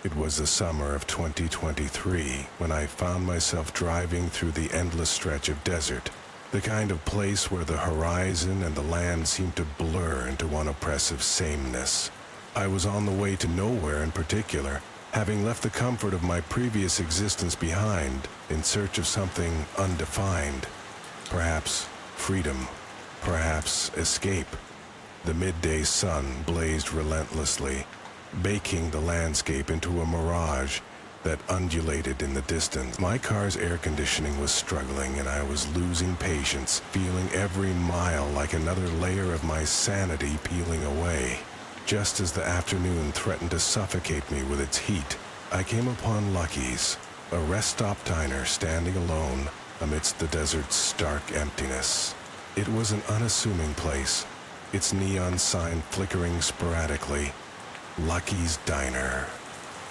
It was the summer of 2023 when I found myself driving through the endless stretch of desert, the kind of place where the horizon and the land seemed to blur into one oppressive sameness. I was on the way to nowhere in particular, having left the comfort of my previous existence behind in search of something undefined. Perhaps freedom, perhaps escape. The midday sun blazed relentlessly, baking the landscape into a mirage that undulated in the distance. My car's air conditioning was struggling and I was losing patience, feeling every mile like another layer of my sanity peeling away. Just as the afternoon threatened to suffocate me with its heat, I came upon Lucky's, a rest stop diner standing alone amidst the desert's stark emptiness. It was an unassuming place, its neon sign flickering sporadically. Lucky's Diner,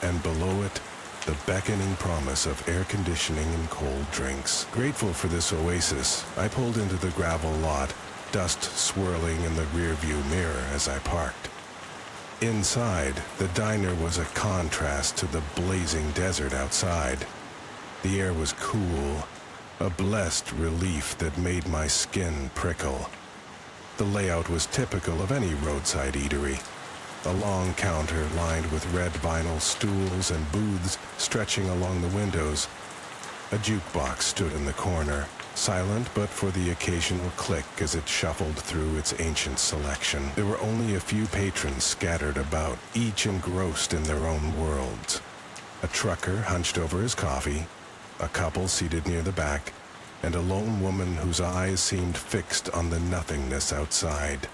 and below it, the beckoning promise of air conditioning and cold drinks. Grateful for this oasis, I pulled into the gravel lot, dust swirling in the rearview mirror as I parked. Inside, the diner was a contrast to the blazing desert outside. The air was cool, a blessed relief that made my skin prickle. The layout was typical of any roadside eatery. A long counter lined with red vinyl stools and booths stretching along the windows. A jukebox stood in the corner, silent but for the occasional click as it shuffled through its ancient selection. There were only a few patrons scattered about, each engrossed in their own worlds. A trucker hunched over his coffee, a couple seated near the back, and a lone woman whose eyes seemed fixed on the nothingness outside.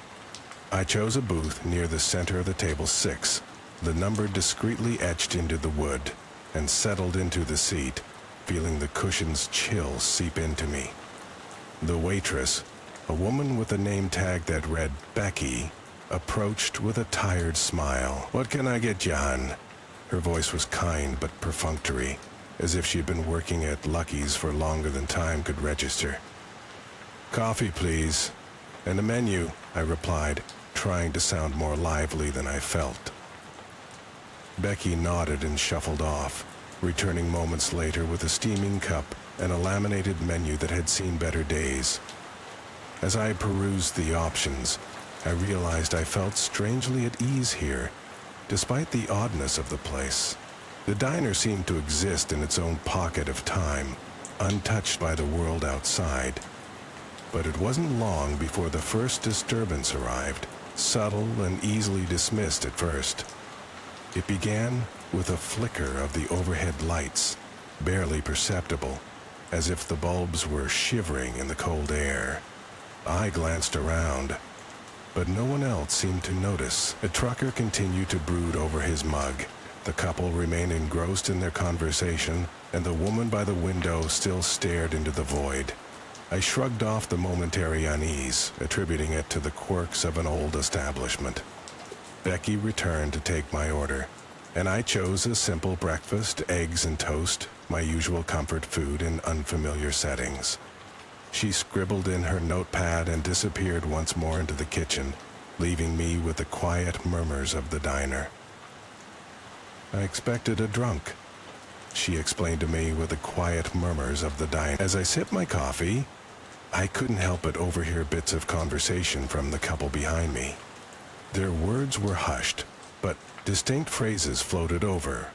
I chose a booth near the center of the table 6, the number discreetly etched into the wood, and settled into the seat, feeling the cushion's chill seep into me. The waitress, a woman with a name tag that read Becky, approached with a tired smile. "What can I get you, hon?" Her voice was kind but perfunctory, as if she'd been working at Lucky's for longer than time could register. "Coffee, please. And a menu," I replied, trying to sound more lively than I felt. Becky nodded and shuffled off, returning moments later with a steaming cup and a laminated menu that had seen better days. As I perused the options, I realized I felt strangely at ease here, despite the oddness of the place. The diner seemed to exist in its own pocket of time, untouched by the world outside. But it wasn't long before the first disturbance arrived, subtle and easily dismissed at first. It began with a flicker of the overhead lights, barely perceptible, as if the bulbs were shivering in the cold air. I glanced around, but no one else seemed to notice. A trucker continued to brood over his mug. The couple remained engrossed in their conversation, and the woman by the window still stared into the void. I shrugged off the momentary unease, attributing it to the quirks of an old establishment. Becky returned to take my order, and I chose a simple breakfast, eggs and toast, my usual comfort food in unfamiliar settings. She scribbled in her notepad and disappeared once more into the kitchen, leaving me with the quiet murmurs of the diner. "I expected a drunk," she explained to me with the quiet murmurs of the diner. As I sipped my coffee, I couldn't help but overhear bits of conversation from the couple behind me. Their words were hushed, but distinct phrases floated over.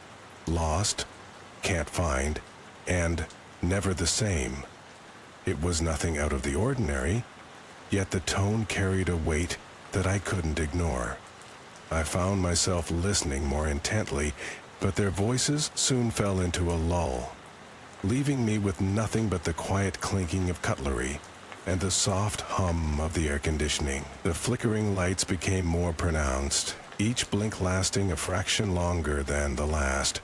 Lost, can't find, and never the same. It was nothing out of the ordinary, yet the tone carried a weight that I couldn't ignore. I found myself listening more intently, but their voices soon fell into a lull, leaving me with nothing but the quiet clinking of cutlery and the soft hum of the air conditioning. The flickering lights became more pronounced, each blink lasting a fraction longer than the last.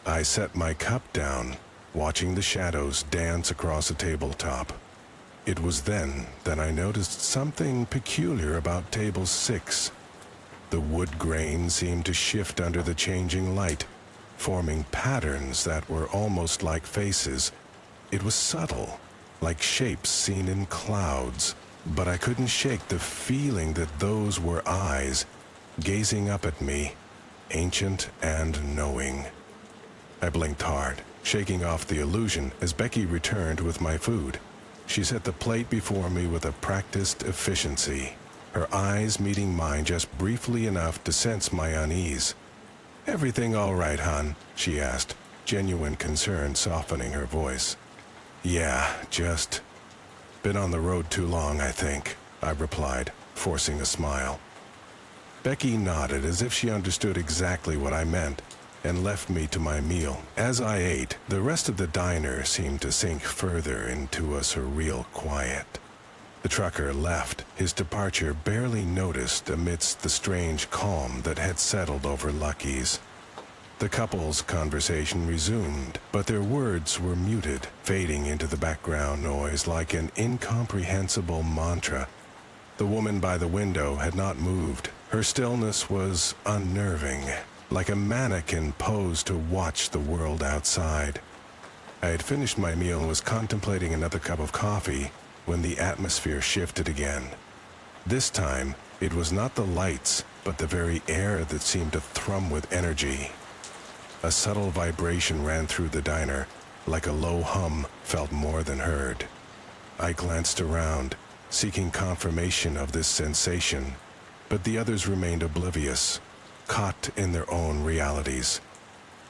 I set my cup down, watching the shadows dance across the tabletop. It was then that I noticed something peculiar about table 6. The wood grain seemed to shift under the changing light, forming patterns that were almost like faces. It was subtle, like shapes seen in clouds, but I couldn't shake the feeling that those were eyes, gazing up at me, ancient and knowing. I blinked hard, shaking off the illusion as Becky returned with my food. She set the plate before me with a practiced efficiency, her eyes meeting mine just briefly enough to sense my unease. "Everything all right, hon?" she asked, genuine concern softening her voice. "Yeah, just been on the road too long, I think," I replied, forcing a smile. Becky nodded as if she understood exactly what I meant and left me to my meal. As I ate, the rest of the diner seemed to sink further into a surreal quiet. The trucker left, his departure barely noticed amidst the strange calm that had settled over Lucky's. The couple's conversation resumed, but their words were muted, fading into the background noise like an incomprehensible mantra. The woman by the window had not moved. Her stillness was unnerving, like a mannequin posed to watch the world outside. I had finished my meal and was contemplating another cup of coffee when the atmosphere shifted again. This time, it was not the lights, but the very air that seemed to thrum with energy. A subtle vibration ran through the diner, like a low hum felt more than heard. I glanced around, seeking confirmation of this sensation, but the others remained oblivious, caught in their own realities.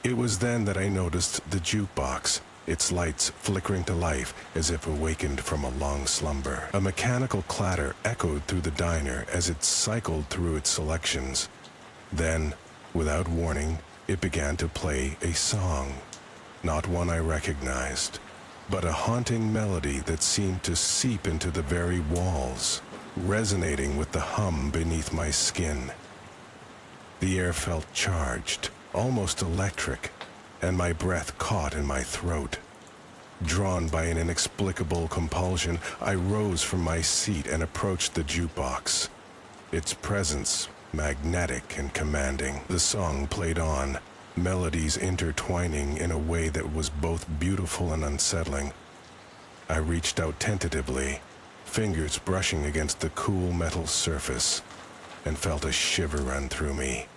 It was then that I noticed the jukebox, its lights flickering to life as if awakened from a long slumber. A mechanical clatter echoed through the diner as it cycled through its selections. Then, without warning, it began to play a song, not one I recognized, but a haunting melody that seemed to seep into the very walls, resonating with the hum beneath my skin. The air felt charged, almost electric, and my breath caught in my throat. Drawn by an inexplicable compulsion, I rose from my seat and approached the jukebox. Its presence, magnetic and commanding, the song played on, melodies intertwining in a way that was both beautiful and unsettling. I reached out tentatively, fingers brushing against the cool metal surface, and felt a shiver run through me.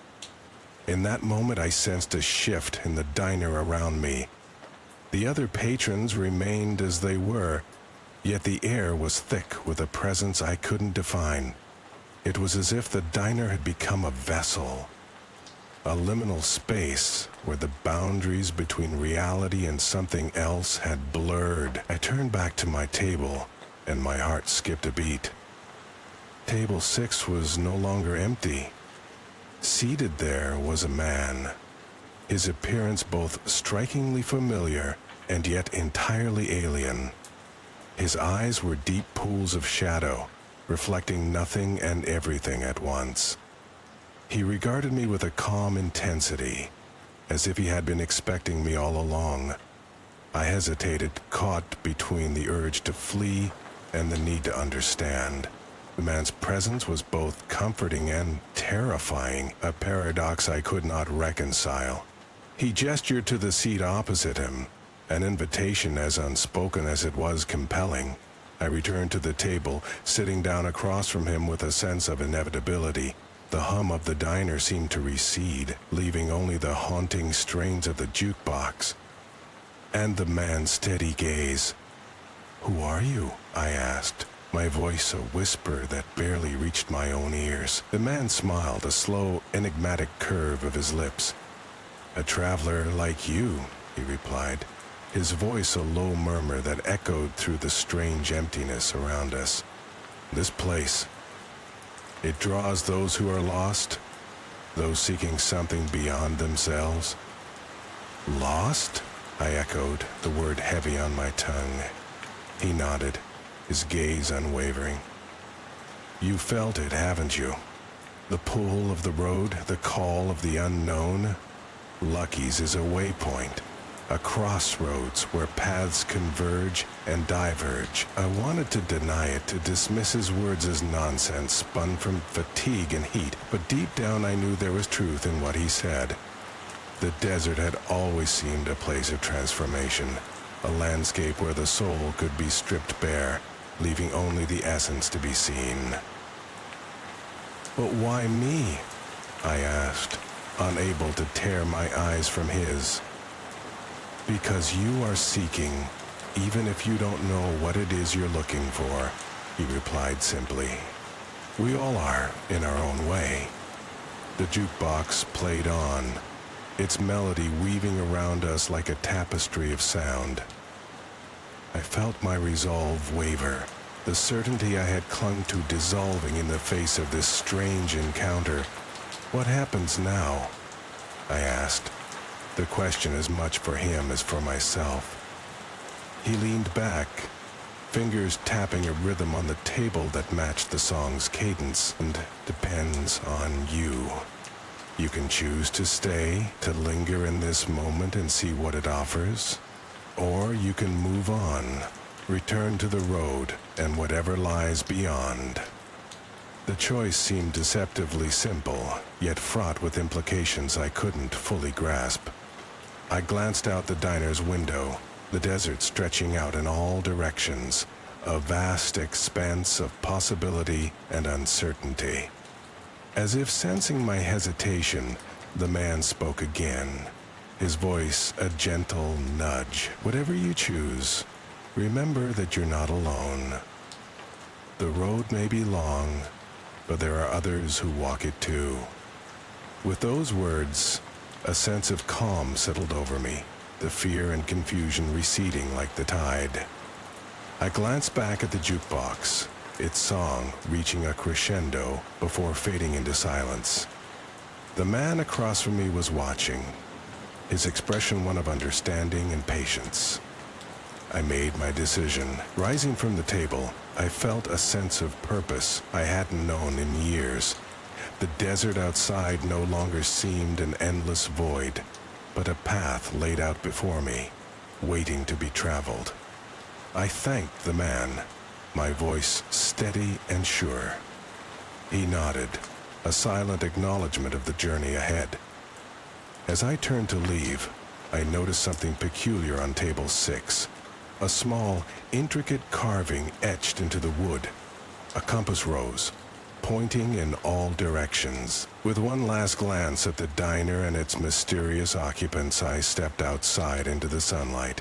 In that moment, I sensed a shift in the diner around me. The other patrons remained as they were, yet the air was thick with a presence I couldn't define. It was as if the diner had become a vessel, a liminal space where the boundaries between reality and something else had blurred. I turned back to my table, and my heart skipped a beat. Table 6 was no longer empty. Seated there was a man, his appearance both strikingly familiar and yet entirely alien. His eyes were deep pools of shadow, reflecting nothing and everything at once. He regarded me with a calm intensity, as if he had been expecting me all along. I hesitated, caught between the urge to flee and the need to understand. The man's presence was both comforting and terrifying, a paradox I could not reconcile. He gestured to the seat opposite him, an invitation as unspoken as it was compelling. I returned to the table, sitting down across from him with a sense of inevitability. The hum of the diner seemed to recede, leaving only the haunting strains of the jukebox. And the man's steady gaze. "Who are you?" I asked, my voice a whisper that barely reached my own ears. The man smiled, a slow, enigmatic curve of his lips. "A traveler like you," he replied, his voice a low murmur that echoed through the strange emptiness around us. "This place, it draws those who are lost, those seeking something beyond themselves." "Lost?" I echoed, the word heavy on my tongue. He nodded, his gaze unwavering. "You felt it, haven't you? The pull of the road, the call of the unknown? Lucky's is a waypoint, a crossroads where paths converge and diverge." I wanted to deny it, to dismiss his words as nonsense, spun from fatigue and heat, but deep down I knew there was truth in what he said. The desert had always seemed a place of transformation, a landscape where the soul could be stripped bare, leaving only the essence to be seen. "But why me?" I asked, unable to tear my eyes from his. Because you are seeking, even if you don't know what it is you're looking for, he replied simply. We all are, in our own way. The jukebox played on, its melody weaving around us like a tapestry of sound. I felt my resolve waver, the certainty I had clung to dissolving in the face of this strange encounter. What happens now? I asked, the question as much for him as for myself. He leaned back, fingers tapping a rhythm on the table that matched the song's cadence, and depends on you. You can choose to stay, to linger in this moment and see what it offers, or you can move on, return to the road and whatever lies beyond. The choice seemed deceptively simple, yet fraught with implications I couldn't fully grasp. I glanced out the diner's window, the desert stretching out in all directions, a vast expanse of possibility and uncertainty. As if sensing my hesitation, the man spoke again, his voice a gentle nudge. Whatever you choose, remember that you're not alone. The road may be long, but there are others who walk it too. With those words, a sense of calm settled over me, the fear and confusion receding like the tide. I glanced back at the jukebox, its song reaching a crescendo before fading into silence. The man across from me was watching, his expression one of understanding and patience. I made my decision. Rising from the table, I felt a sense of purpose I hadn't known in years. The desert outside no longer seemed an endless void, but a path laid out before me, waiting to be traveled. I thanked the man, my voice steady and sure. He nodded, a silent acknowledgement of the journey ahead. As I turned to leave, I noticed something peculiar on table 6. A small, intricate carving etched into the wood. A compass rose, pointing in all directions. With one last glance at the diner and its mysterious occupants, I stepped outside into the sunlight.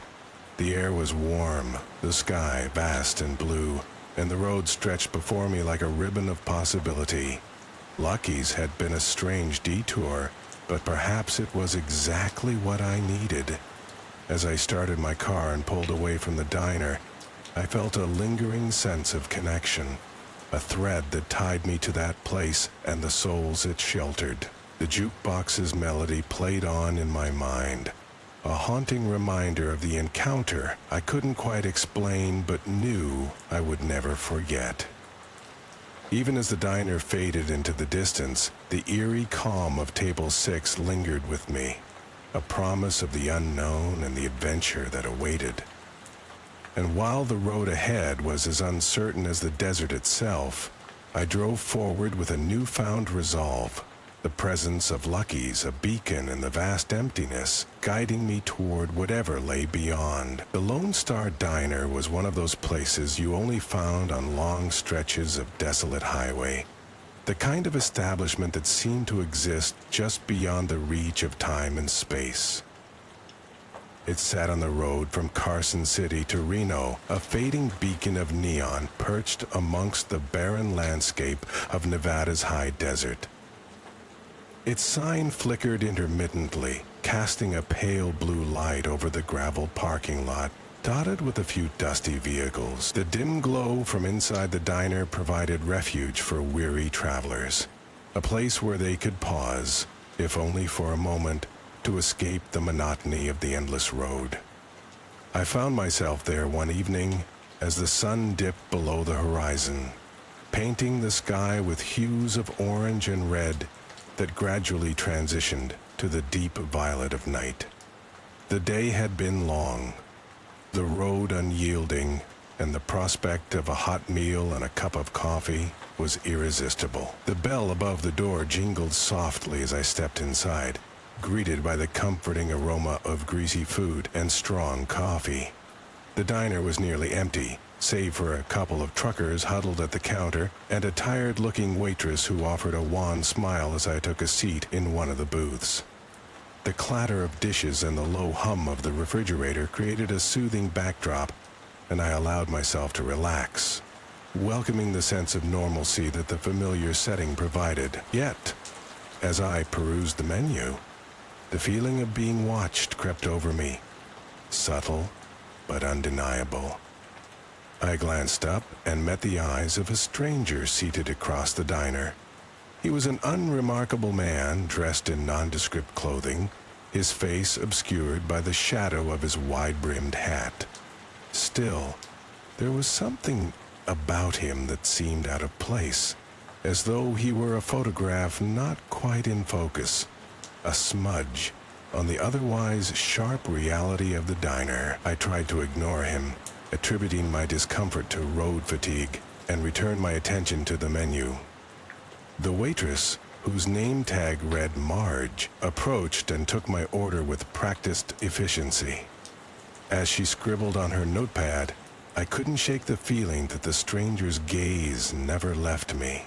The air was warm, the sky vast and blue, and the road stretched before me like a ribbon of possibility. Lucky's had been a strange detour, but perhaps it was exactly what I needed. As I started my car and pulled away from the diner, I felt a lingering sense of connection, a thread that tied me to that place and the souls it sheltered. The jukebox's melody played on in my mind, a haunting reminder of the encounter I couldn't quite explain but knew I would never forget. Even as the diner faded into the distance, the eerie calm of table 6 lingered with me, a promise of the unknown and the adventure that awaited. And while the road ahead was as uncertain as the desert itself, I drove forward with a newfound resolve, the presence of Lucky's a beacon in the vast emptiness, guiding me toward whatever lay beyond. The Lone Star Diner was one of those places you only found on long stretches of desolate highway, the kind of establishment that seemed to exist just beyond the reach of time and space. It sat on the road from Carson City to Reno, a fading beacon of neon perched amongst the barren landscape of Nevada's high desert. Its sign flickered intermittently, casting a pale blue light over the gravel parking lot, dotted with a few dusty vehicles. The dim glow from inside the diner provided refuge for weary travelers, a place where they could pause, if only for a moment, to escape the monotony of the endless road. I found myself there one evening as the sun dipped below the horizon, painting the sky with hues of orange and red that gradually transitioned to the deep violet of night. The day had been long, the road unyielding, and the prospect of a hot meal and a cup of coffee was irresistible. The bell above the door jingled softly as I stepped inside, greeted by the comforting aroma of greasy food and strong coffee. The diner was nearly empty, save for a couple of truckers huddled at the counter and a tired-looking waitress who offered a wan smile as I took a seat in one of the booths. The clatter of dishes and the low hum of the refrigerator created a soothing backdrop, and I allowed myself to relax, welcoming the sense of normalcy that the familiar setting provided. Yet, as I perused the menu, the feeling of being watched crept over me, subtle but undeniable. I glanced up and met the eyes of a stranger seated across the diner. He was an unremarkable man dressed in nondescript clothing, his face obscured by the shadow of his wide-brimmed hat. Still, there was something about him that seemed out of place, as though he were a photograph not quite in focus, a smudge on the otherwise sharp reality of the diner. I tried to ignore him, attributing my discomfort to road fatigue, and returned my attention to the menu. The waitress, whose name tag read Marge, approached and took my order with practiced efficiency. As she scribbled on her notepad, I couldn't shake the feeling that the stranger's gaze never left me.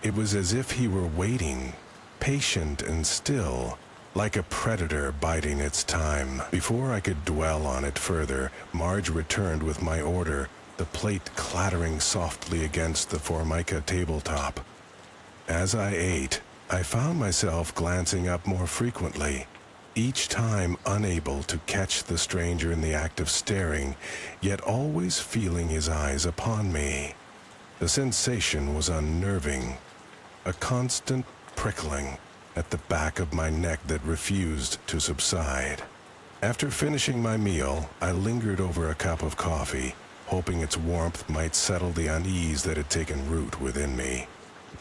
It was as if he were waiting, patient and still, like a predator biding its time. Before I could dwell on it further, Marge returned with my order, the plate clattering softly against the Formica tabletop. As I ate, I found myself glancing up more frequently, each time unable to catch the stranger in the act of staring, yet always feeling his eyes upon me. The sensation was unnerving, a constant prickling at the back of my neck that refused to subside. After finishing my meal, I lingered over a cup of coffee, hoping its warmth might settle the unease that had taken root within me.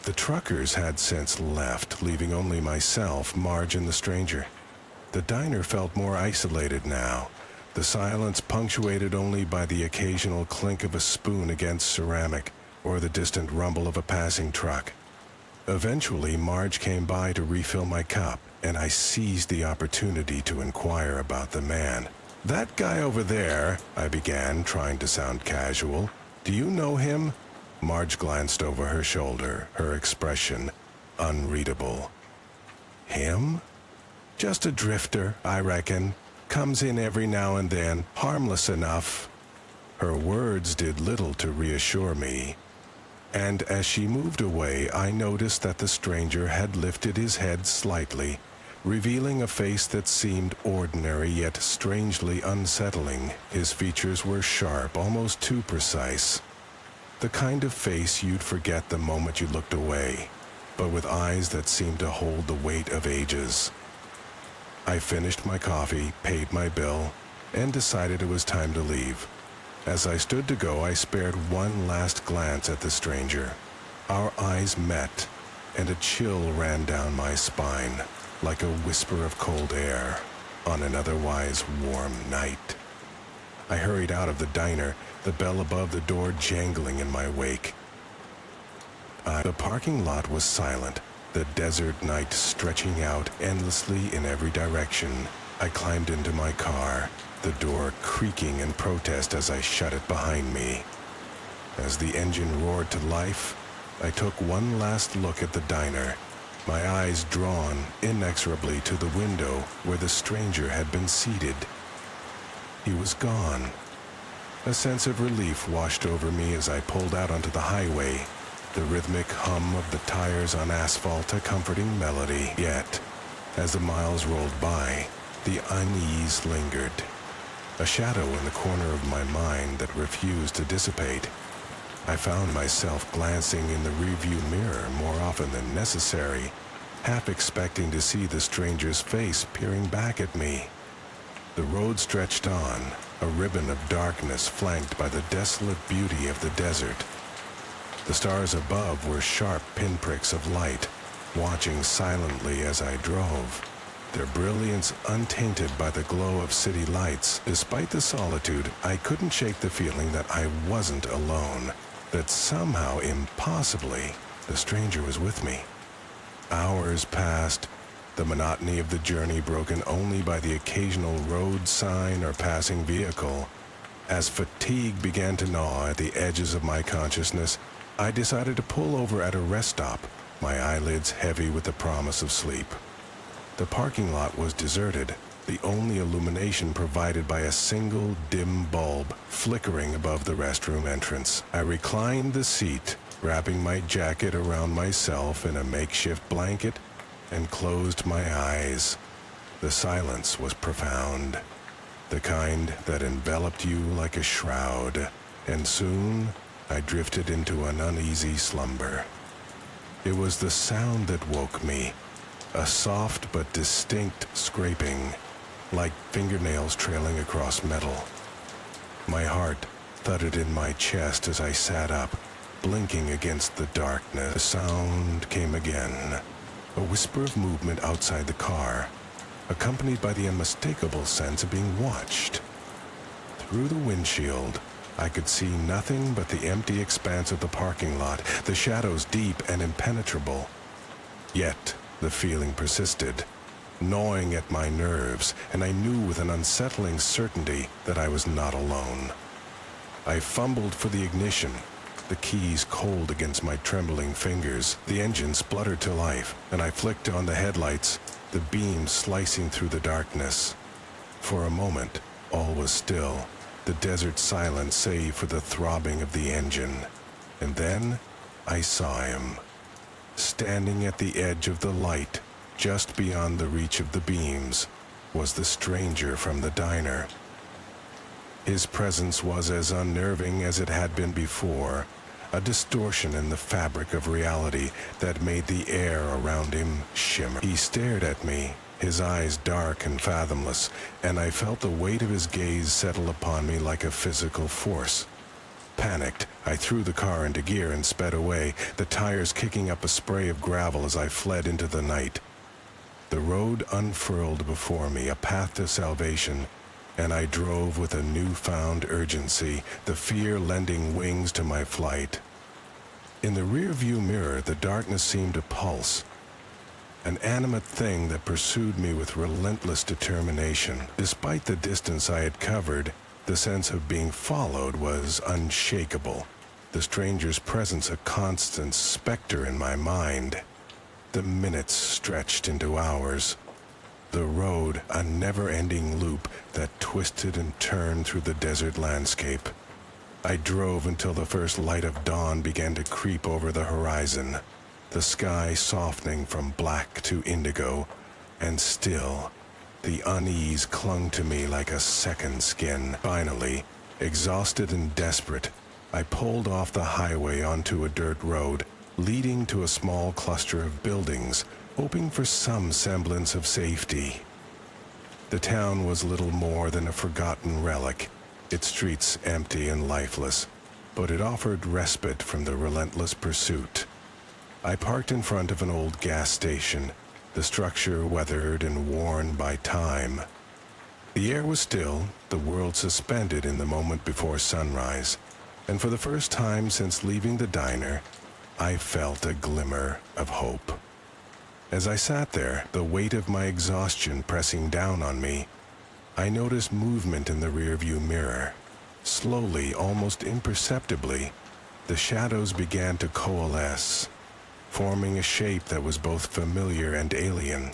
The truckers had since left, leaving only myself, Marge, and the stranger. The diner felt more isolated now, the silence punctuated only by the occasional clink of a spoon against ceramic or the distant rumble of a passing truck. Eventually, Marge came by to refill my cup, and I seized the opportunity to inquire about the man. "That guy over there," I began, trying to sound casual. "Do you know him?" Marge glanced over her shoulder, her expression unreadable. "Him? Just a drifter, I reckon. Comes in every now and then, harmless enough." Her words did little to reassure me, and as she moved away, I noticed that the stranger had lifted his head slightly, revealing a face that seemed ordinary yet strangely unsettling. His features were sharp, almost too precise. The kind of face you'd forget the moment you looked away, but with eyes that seemed to hold the weight of ages. I finished my coffee, paid my bill, and decided it was time to leave. As I stood to go, I spared one last glance at the stranger. Our eyes met, and a chill ran down my spine, like a whisper of cold air on an otherwise warm night. I hurried out of the diner, the bell above the door jangling in my wake. The parking lot was silent, the desert night stretching out endlessly in every direction. I climbed into my car, the door creaking in protest as I shut it behind me. As the engine roared to life, I took one last look at the diner, my eyes drawn inexorably to the window where the stranger had been seated. He was gone. A sense of relief washed over me as I pulled out onto the highway, the rhythmic hum of the tires on asphalt a comforting melody. Yet, as the miles rolled by, the unease lingered, a shadow in the corner of my mind that refused to dissipate. I found myself glancing in the rearview mirror more often than necessary, half expecting to see the stranger's face peering back at me. The road stretched on, a ribbon of darkness flanked by the desolate beauty of the desert. The stars above were sharp pinpricks of light, watching silently as I drove, their brilliance untainted by the glow of city lights. Despite the solitude, I couldn't shake the feeling that I wasn't alone, that somehow, impossibly, the stranger was with me. Hours passed, the monotony of the journey broken only by the occasional road sign or passing vehicle. As fatigue began to gnaw at the edges of my consciousness, I decided to pull over at a rest stop, my eyelids heavy with the promise of sleep. The parking lot was deserted, the only illumination provided by a single dim bulb flickering above the restroom entrance. I reclined the seat, wrapping my jacket around myself in a makeshift blanket, and closed my eyes. The silence was profound, the kind that enveloped you like a shroud, and soon I drifted into an uneasy slumber. It was the sound that woke me, a soft but distinct scraping, like fingernails trailing across metal. My heart thudded in my chest as I sat up, blinking against the darkness. The sound came again, a whisper of movement outside the car, accompanied by the unmistakable sense of being watched. Through the windshield, I could see nothing but the empty expanse of the parking lot, the shadows deep and impenetrable. Yet the feeling persisted, gnawing at my nerves, and I knew with an unsettling certainty that I was not alone. I fumbled for the ignition, the keys cold against my trembling fingers. The engine spluttered to life, and I flicked on the headlights, the beams slicing through the darkness. For a moment, all was still, the desert silence save for the throbbing of the engine. And then I saw him, standing at the edge of the light, just beyond the reach of the beams, was the stranger from the diner. His presence was as unnerving as it had been before, a distortion in the fabric of reality that made the air around him shimmer. He stared at me, his eyes dark and fathomless, and I felt the weight of his gaze settle upon me like a physical force. Panicked, I threw the car into gear and sped away, the tires kicking up a spray of gravel as I fled into the night. The road unfurled before me, a path to salvation, and I drove with a newfound urgency, the fear lending wings to my flight. In the rearview mirror, the darkness seemed to pulse, an animate thing that pursued me with relentless determination. Despite the distance I had covered, the sense of being followed was unshakable, the stranger's presence a constant specter in my mind. The minutes stretched into hours. The road, a never-ending loop that twisted and turned through the desert landscape. I drove until the first light of dawn began to creep over the horizon, the sky softening from black to indigo, and still, the unease clung to me like a second skin. Finally, exhausted and desperate, I pulled off the highway onto a dirt road, leading to a small cluster of buildings, hoping for some semblance of safety. The town was little more than a forgotten relic, its streets empty and lifeless, but it offered respite from the relentless pursuit. I parked in front of an old gas station, the structure weathered and worn by time. The air was still, the world suspended in the moment before sunrise, and for the first time since leaving the diner, I felt a glimmer of hope. As I sat there, the weight of my exhaustion pressing down on me, I noticed movement in the rearview mirror. Slowly, almost imperceptibly, the shadows began to coalesce, forming a shape that was both familiar and alien.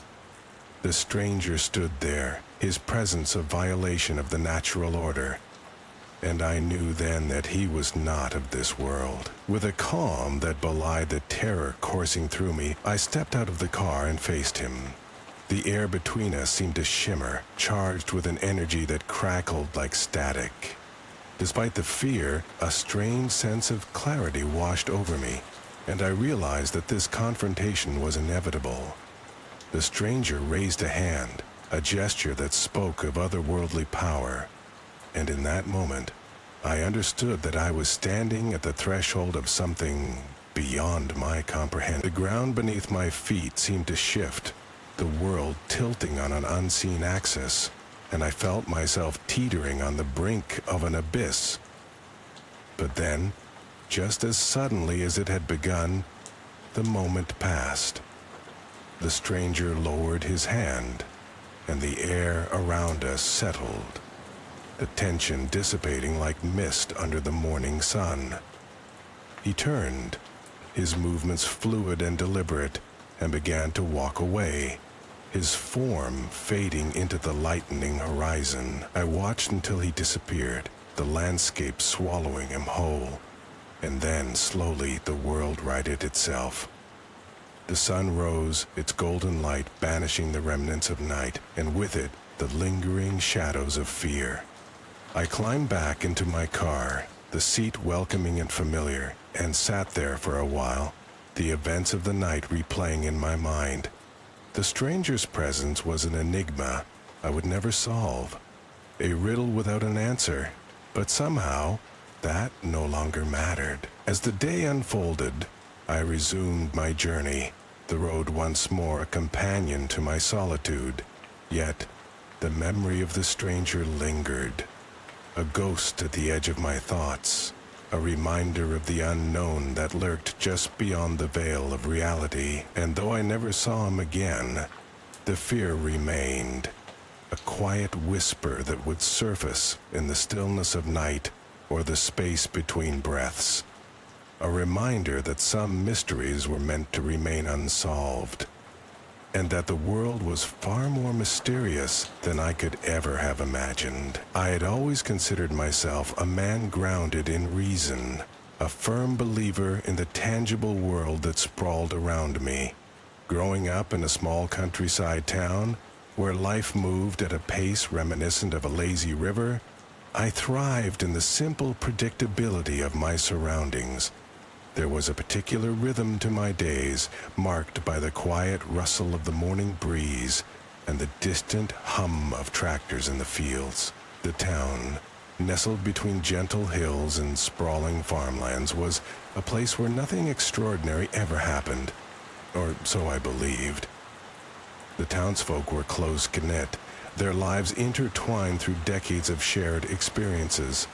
The stranger stood there, his presence a violation of the natural order, and I knew then that he was not of this world. With a calm that belied the terror coursing through me, I stepped out of the car and faced him. The air between us seemed to shimmer, charged with an energy that crackled like static. Despite the fear, a strange sense of clarity washed over me, and I realized that this confrontation was inevitable. The stranger raised a hand, a gesture that spoke of otherworldly power, and in that moment, I understood that I was standing at the threshold of something beyond my comprehension. The ground beneath my feet seemed to shift, the world tilting on an unseen axis, and I felt myself teetering on the brink of an abyss. But then, just as suddenly as it had begun, the moment passed. The stranger lowered his hand, and the air around us settled, the tension dissipating like mist under the morning sun. He turned, his movements fluid and deliberate, and began to walk away, his form fading into the lightening horizon. I watched until he disappeared, the landscape swallowing him whole, and then slowly the world righted itself. The sun rose, its golden light banishing the remnants of night, and with it the lingering shadows of fear. I climbed back into my car, the seat welcoming and familiar, and sat there for a while, the events of the night replaying in my mind. The stranger's presence was an enigma I would never solve, a riddle without an answer, but somehow that no longer mattered. As the day unfolded, I resumed my journey, the road once more a companion to my solitude. Yet the memory of the stranger lingered, a ghost at the edge of my thoughts, a reminder of the unknown that lurked just beyond the veil of reality. And though I never saw him again, the fear remained, a quiet whisper that would surface in the stillness of night or the space between breaths, a reminder that some mysteries were meant to remain unsolved, and that the world was far more mysterious than I could ever have imagined. I had always considered myself a man grounded in reason, a firm believer in the tangible world that sprawled around me. Growing up in a small countryside town, where life moved at a pace reminiscent of a lazy river, I thrived in the simple predictability of my surroundings. There was a particular rhythm to my days, marked by the quiet rustle of the morning breeze and the distant hum of tractors in the fields. The town, nestled between gentle hills and sprawling farmlands, was a place where nothing extraordinary ever happened, or so I believed. The townsfolk were close-knit, their lives intertwined through decades of shared experiences.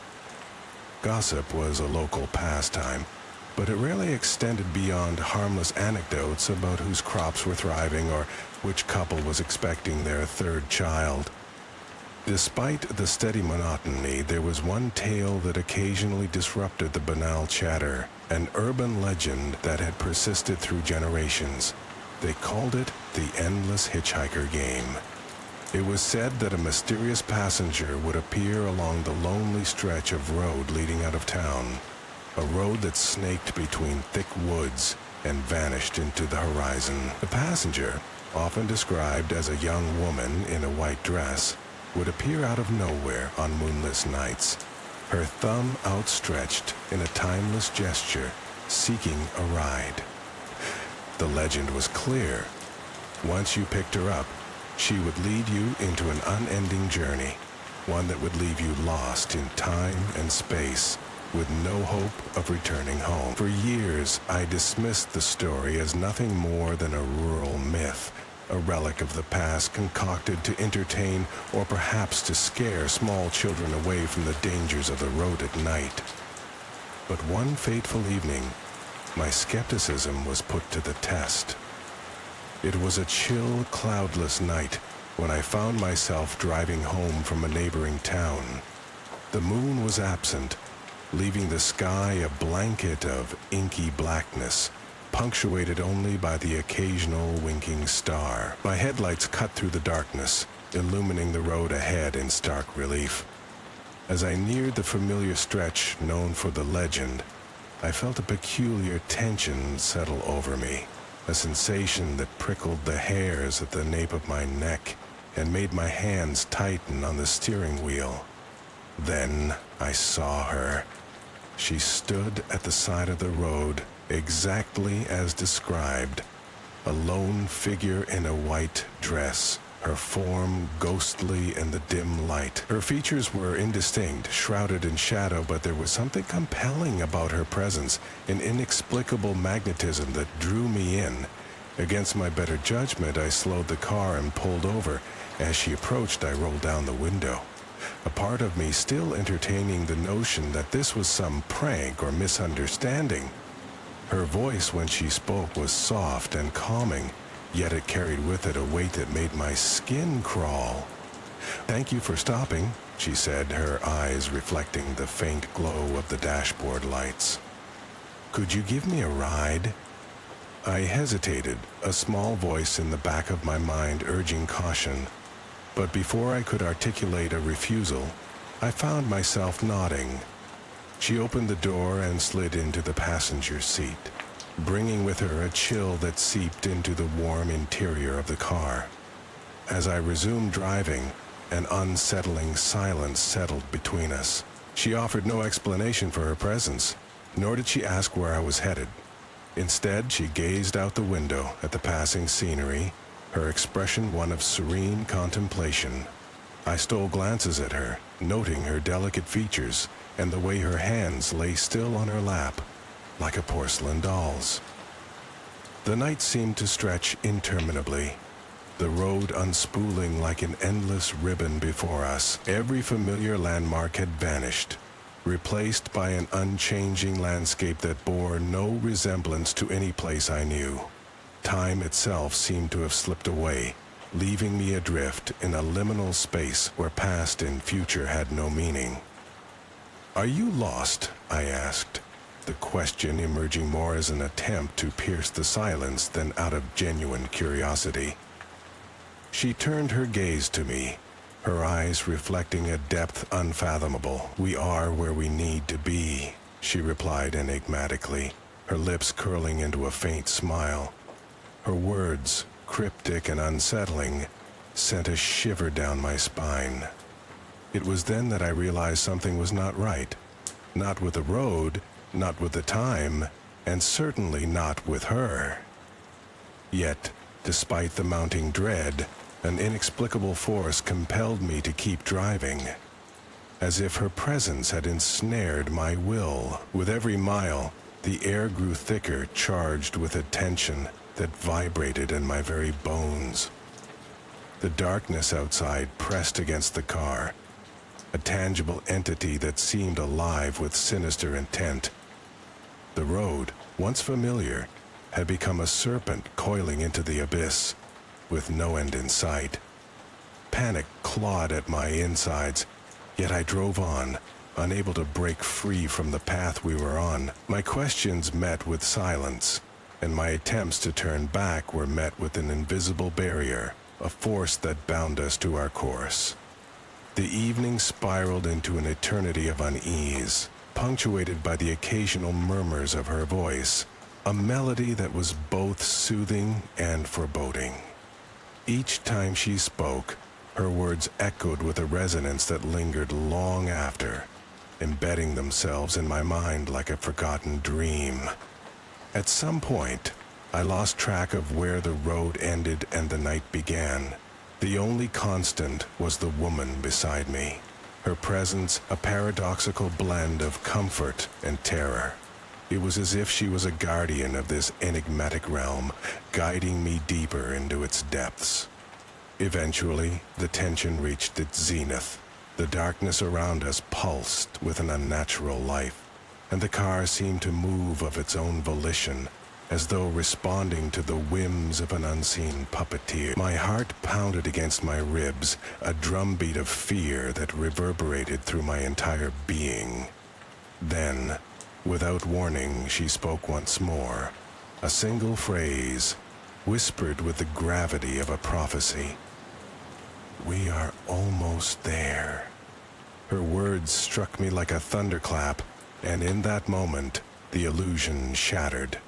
Gossip was a local pastime, but it rarely extended beyond harmless anecdotes about whose crops were thriving or which couple was expecting their third child. Despite the steady monotony, there was one tale that occasionally disrupted the banal chatter, an urban legend that had persisted through generations. They called it the Endless Hitchhiker Game. It was said that a mysterious passenger would appear along the lonely stretch of road leading out of town, a road that snaked between thick woods and vanished into the horizon. The passenger, often described as a young woman in a white dress, would appear out of nowhere on moonless nights, her thumb outstretched in a timeless gesture, seeking a ride. The legend was clear. Once you picked her up, she would lead you into an unending journey, one that would leave you lost in time and space, with no hope of returning home. For years, I dismissed the story as nothing more than a rural myth, a relic of the past concocted to entertain or perhaps to scare small children away from the dangers of the road at night. But one fateful evening, my skepticism was put to the test. It was a chill, cloudless night when I found myself driving home from a neighboring town. The moon was absent, leaving the sky a blanket of inky blackness, punctuated only by the occasional winking star. My headlights cut through the darkness, illumining the road ahead in stark relief. As I neared the familiar stretch known for the legend, I felt a peculiar tension settle over me, a sensation that prickled the hairs at the nape of my neck and made my hands tighten on the steering wheel. Then I saw her. She stood at the side of the road, exactly as described, a lone figure in a white dress, her form ghostly in the dim light. Her features were indistinct, shrouded in shadow, but there was something compelling about her presence, an inexplicable magnetism that drew me in. Against my better judgment, I slowed the car and pulled over. As she approached, I rolled down the window, a part of me still entertaining the notion that this was some prank or misunderstanding. Her voice when she spoke was soft and calming, yet it carried with it a weight that made my skin crawl. "Thank you for stopping," she said, her eyes reflecting the faint glow of the dashboard lights. "Could you give me a ride?" I hesitated, a small voice in the back of my mind urging caution. But before I could articulate a refusal, I found myself nodding. She opened the door and slid into the passenger seat, bringing with her a chill that seeped into the warm interior of the car. As I resumed driving, an unsettling silence settled between us. She offered no explanation for her presence, nor did she ask where I was headed. Instead, she gazed out the window at the passing scenery, her expression one of serene contemplation. I stole glances at her, noting her delicate features and the way her hands lay still on her lap, like a porcelain doll's. The night seemed to stretch interminably, the road unspooling like an endless ribbon before us. Every familiar landmark had vanished, replaced by an unchanging landscape that bore no resemblance to any place I knew. Time itself seemed to have slipped away, leaving me adrift in a liminal space where past and future had no meaning. "Are you lost?" I asked, the question emerging more as an attempt to pierce the silence than out of genuine curiosity. She turned her gaze to me, her eyes reflecting a depth unfathomable. "We are where we need to be," she replied enigmatically, her lips curling into a faint smile. Her words, cryptic and unsettling, sent a shiver down my spine. It was then that I realized something was not right. Not with the road, not with the time, and certainly not with her. Yet, despite the mounting dread, an inexplicable force compelled me to keep driving, as if her presence had ensnared my will. With every mile, the air grew thicker, charged with a tension that vibrated in my very bones. The darkness outside pressed against the car, a tangible entity that seemed alive with sinister intent. The road, once familiar, had become a serpent coiling into the abyss, with no end in sight. Panic clawed at my insides, yet I drove on, unable to break free from the path we were on. My questions met with silence, and my attempts to turn back were met with an invisible barrier, a force that bound us to our course. The evening spiraled into an eternity of unease, punctuated by the occasional murmurs of her voice, a melody that was both soothing and foreboding. Each time she spoke, her words echoed with a resonance that lingered long after, embedding themselves in my mind like a forgotten dream. At some point, I lost track of where the road ended and the night began. The only constant was the woman beside me, her presence a paradoxical blend of comfort and terror. It was as if she was a guardian of this enigmatic realm, guiding me deeper into its depths. Eventually, the tension reached its zenith. The darkness around us pulsed with an unnatural life, and the car seemed to move of its own volition, as though responding to the whims of an unseen puppeteer. My heart pounded against my ribs, a drumbeat of fear that reverberated through my entire being. Then, without warning, she spoke once more, a single phrase, whispered with the gravity of a prophecy. "We are almost there." Her words struck me like a thunderclap, and in that moment, the illusion shattered.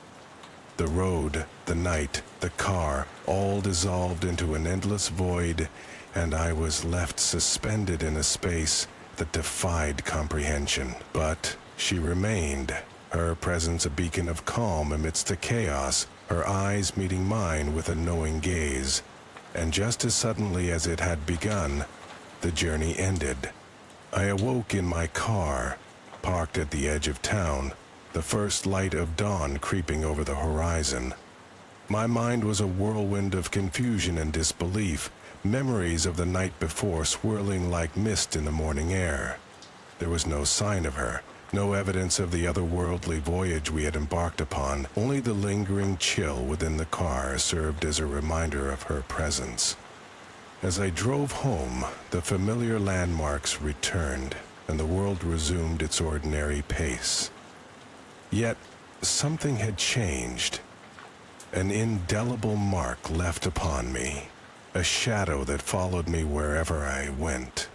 The road, the night, the car, all dissolved into an endless void, and I was left suspended in a space that defied comprehension. But she remained, her presence a beacon of calm amidst the chaos, her eyes meeting mine with a knowing gaze. And just as suddenly as it had begun, the journey ended. I awoke in my car, parked at the edge of town, the first light of dawn creeping over the horizon. My mind was a whirlwind of confusion and disbelief, memories of the night before swirling like mist in the morning air. There was no sign of her, no evidence of the otherworldly voyage we had embarked upon. Only the lingering chill within the car served as a reminder of her presence. As I drove home, the familiar landmarks returned, and the world resumed its ordinary pace. Yet, something had changed. An indelible mark left upon me, a shadow that followed me wherever I went.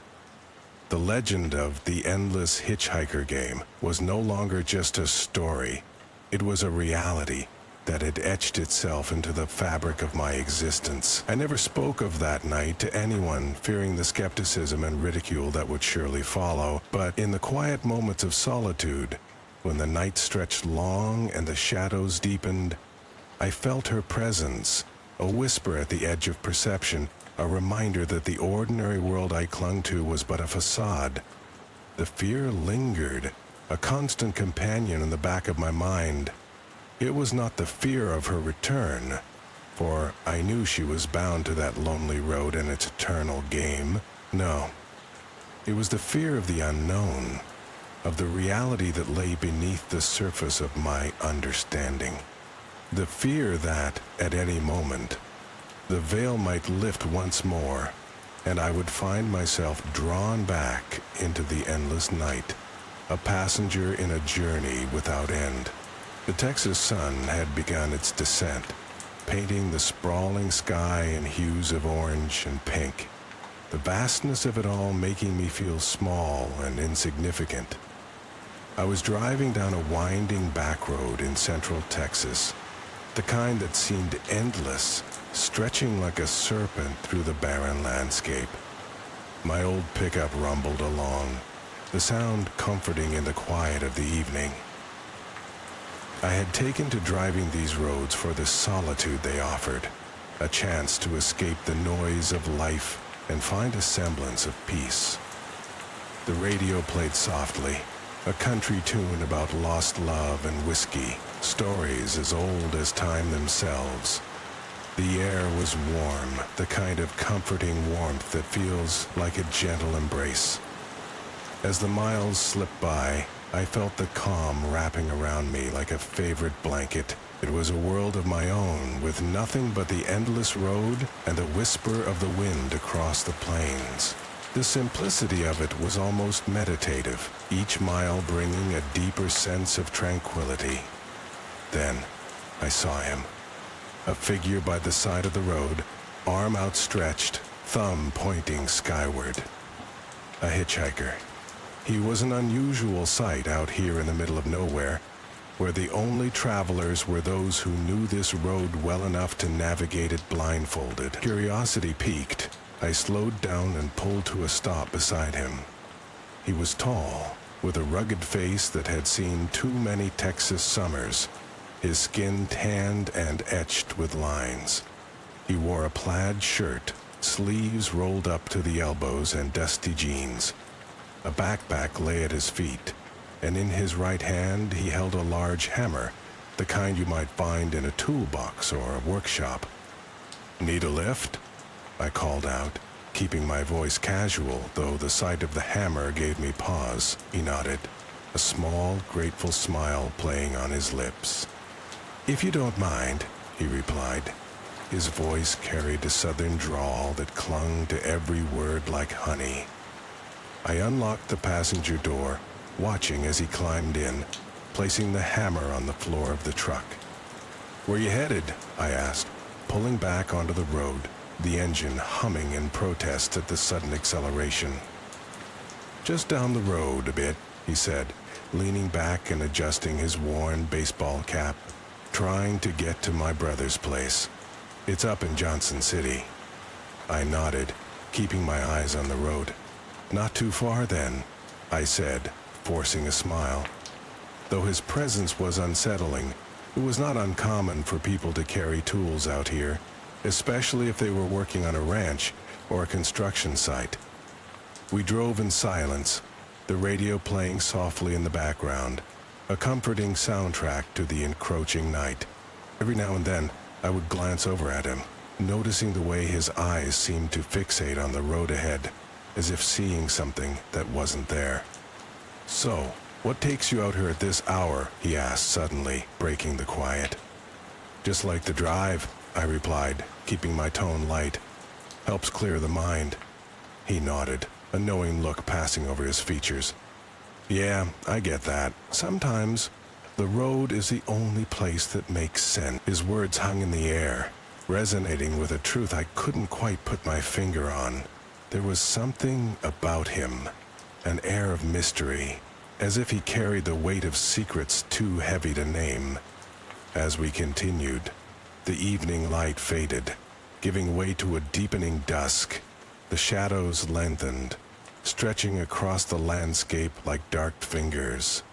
The legend of the endless hitchhiker game was no longer just a story. It was a reality that had etched itself into the fabric of my existence. I never spoke of that night to anyone, fearing the skepticism and ridicule that would surely follow. But in the quiet moments of solitude, when the night stretched long and the shadows deepened, I felt her presence, a whisper at the edge of perception, a reminder that the ordinary world I clung to was but a facade. The fear lingered, a constant companion in the back of my mind. It was not the fear of her return, for I knew she was bound to that lonely road and its eternal game. No, it was the fear of the unknown, of the reality that lay beneath the surface of my understanding. The fear that, at any moment, the veil might lift once more, and I would find myself drawn back into the endless night, a passenger in a journey without end. The Texas sun had begun its descent, painting the sprawling sky in hues of orange and pink, the vastness of it all making me feel small and insignificant. I was driving down a winding back road in central Texas, the kind that seemed endless, stretching like a serpent through the barren landscape. My old pickup rumbled along, the sound comforting in the quiet of the evening. I had taken to driving these roads for the solitude they offered, a chance to escape the noise of life and find a semblance of peace. The radio played softly, a country tune about lost love and whiskey, stories as old as time themselves. The air was warm, the kind of comforting warmth that feels like a gentle embrace. As the miles slipped by, I felt the calm wrapping around me like a favorite blanket. It was a world of my own, with nothing but the endless road and the whisper of the wind across the plains. The simplicity of it was almost meditative, each mile bringing a deeper sense of tranquility. Then, I saw him. A figure by the side of the road, arm outstretched, thumb pointing skyward. A hitchhiker. He was an unusual sight out here in the middle of nowhere, where the only travelers were those who knew this road well enough to navigate it blindfolded. Curiosity piqued, I slowed down and pulled to a stop beside him. He was tall, with a rugged face that had seen too many Texas summers, his skin tanned and etched with lines. He wore a plaid shirt, sleeves rolled up to the elbows, and dusty jeans. A backpack lay at his feet, and in his right hand he held a large hammer, the kind you might find in a toolbox or a workshop. "Need a lift?" I called out, keeping my voice casual, though the sight of the hammer gave me pause. He nodded, a small, grateful smile playing on his lips. "If you don't mind," he replied. His voice carried a southern drawl that clung to every word like honey. I unlocked the passenger door, watching as he climbed in, placing the hammer on the floor of the truck. "Where you headed?" I asked, pulling back onto the road, the engine humming in protest at the sudden acceleration. "Just down the road a bit," he said, leaning back and adjusting his worn baseball cap. "Trying to get to my brother's place. It's up in Johnson City." I nodded, keeping my eyes on the road. "Not too far then," I said, forcing a smile. Though his presence was unsettling, it was not uncommon for people to carry tools out here, especially if they were working on a ranch or a construction site. We drove in silence, the radio playing softly in the background, a comforting soundtrack to the encroaching night. Every now and then, I would glance over at him, noticing the way his eyes seemed to fixate on the road ahead, as if seeing something that wasn't there. "So, what takes you out here at this hour?" he asked suddenly, breaking the quiet. "Just like the drive," I replied, keeping my tone light. Helps clear the mind. He nodded, a knowing look passing over his features. Yeah, I get that. Sometimes the road is the only place that makes sense. His words hung in the air, resonating with a truth I couldn't quite put my finger on. There was something about him, an air of mystery, as if he carried the weight of secrets too heavy to name. As we continued, the evening light faded, giving way to a deepening dusk. The shadows lengthened, stretching across the landscape like dark fingers.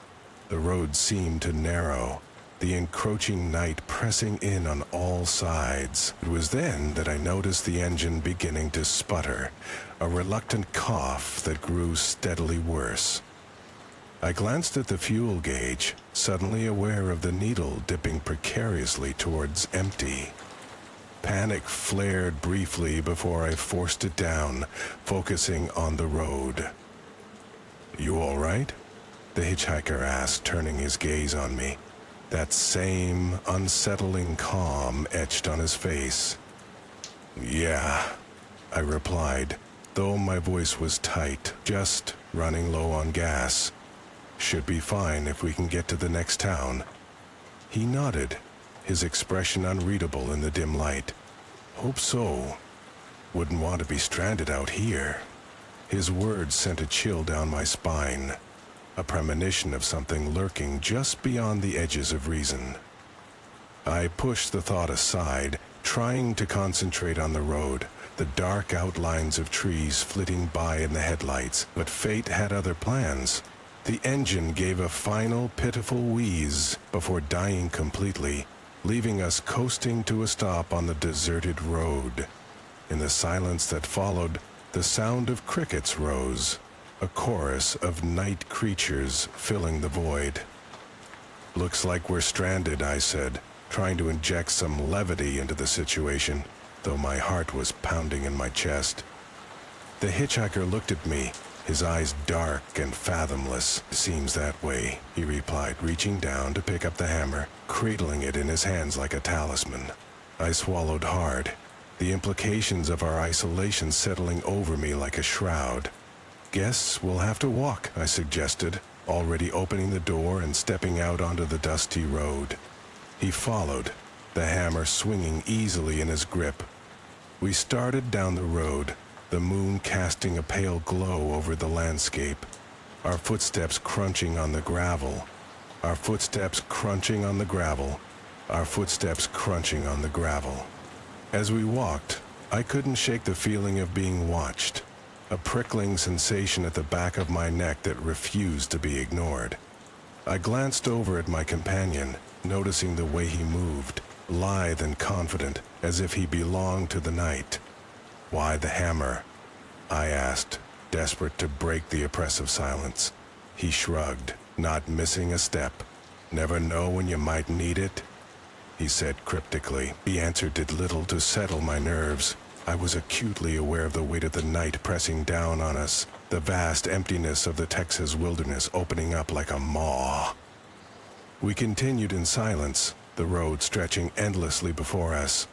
The road seemed to narrow, the encroaching night pressing in on all sides. It was then that I noticed the engine beginning to sputter, a reluctant cough that grew steadily worse. I glanced at the fuel gauge, suddenly aware of the needle dipping precariously towards empty. Panic flared briefly before I forced it down, focusing on the road. "You all right?" the hitchhiker asked, turning his gaze on me. That same unsettling calm etched on his face. "Yeah," I replied, though my voice was tight, just running low on gas. "Should be fine if we can get to the next town." He nodded, his expression unreadable in the dim light. "Hope so. Wouldn't want to be stranded out here." His words sent a chill down my spine, a premonition of something lurking just beyond the edges of reason. I pushed the thought aside, trying to concentrate on the road, the dark outlines of trees flitting by in the headlights, but fate had other plans. The engine gave a final pitiful wheeze before dying completely, leaving us coasting to a stop on the deserted road. In the silence that followed, the sound of crickets rose, a chorus of night creatures filling the void. "Looks like we're stranded," I said, trying to inject some levity into the situation, though my heart was pounding in my chest. The hitchhiker looked at me, his eyes dark and fathomless. "Seems that way," he replied, reaching down to pick up the hammer, cradling it in his hands like a talisman. I swallowed hard, the implications of our isolation settling over me like a shroud. "Guess we'll have to walk," I suggested, already opening the door and stepping out onto the dusty road. He followed, the hammer swinging easily in his grip. We started down the road, the moon casting a pale glow over the landscape, our footsteps crunching on the gravel, our footsteps crunching on the gravel, our footsteps crunching on the gravel. As we walked, I couldn't shake the feeling of being watched, a prickling sensation at the back of my neck that refused to be ignored. I glanced over at my companion, noticing the way he moved, lithe and confident, as if he belonged to the night. "Why the hammer?" I asked, desperate to break the oppressive silence. He shrugged, not missing a step. "Never know when you might need it," he said cryptically. The answer did little to settle my nerves. I was acutely aware of the weight of the night pressing down on us, the vast emptiness of the Texas wilderness opening up like a maw. We continued in silence, the road stretching endlessly before us.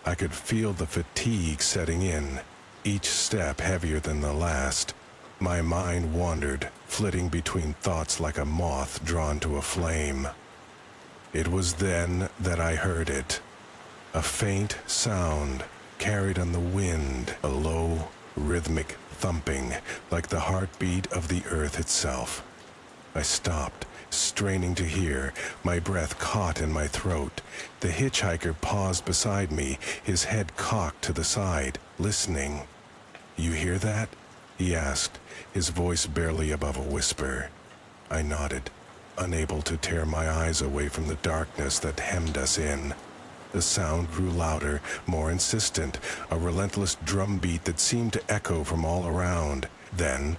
I could feel the fatigue setting in, each step heavier than the last. My mind wandered, flitting between thoughts like a moth drawn to a flame. It was then that I heard it, a faint sound carried on the wind, a low, rhythmic thumping, like the heartbeat of the earth itself. I stopped, straining to hear, my breath caught in my throat. The hitchhiker paused beside me, his head cocked to the side, listening. "You hear that?" he asked, his voice barely above a whisper. I nodded, unable to tear my eyes away from the darkness that hemmed us in. The sound grew louder, more insistent, a relentless drumbeat that seemed to echo from all around. Then,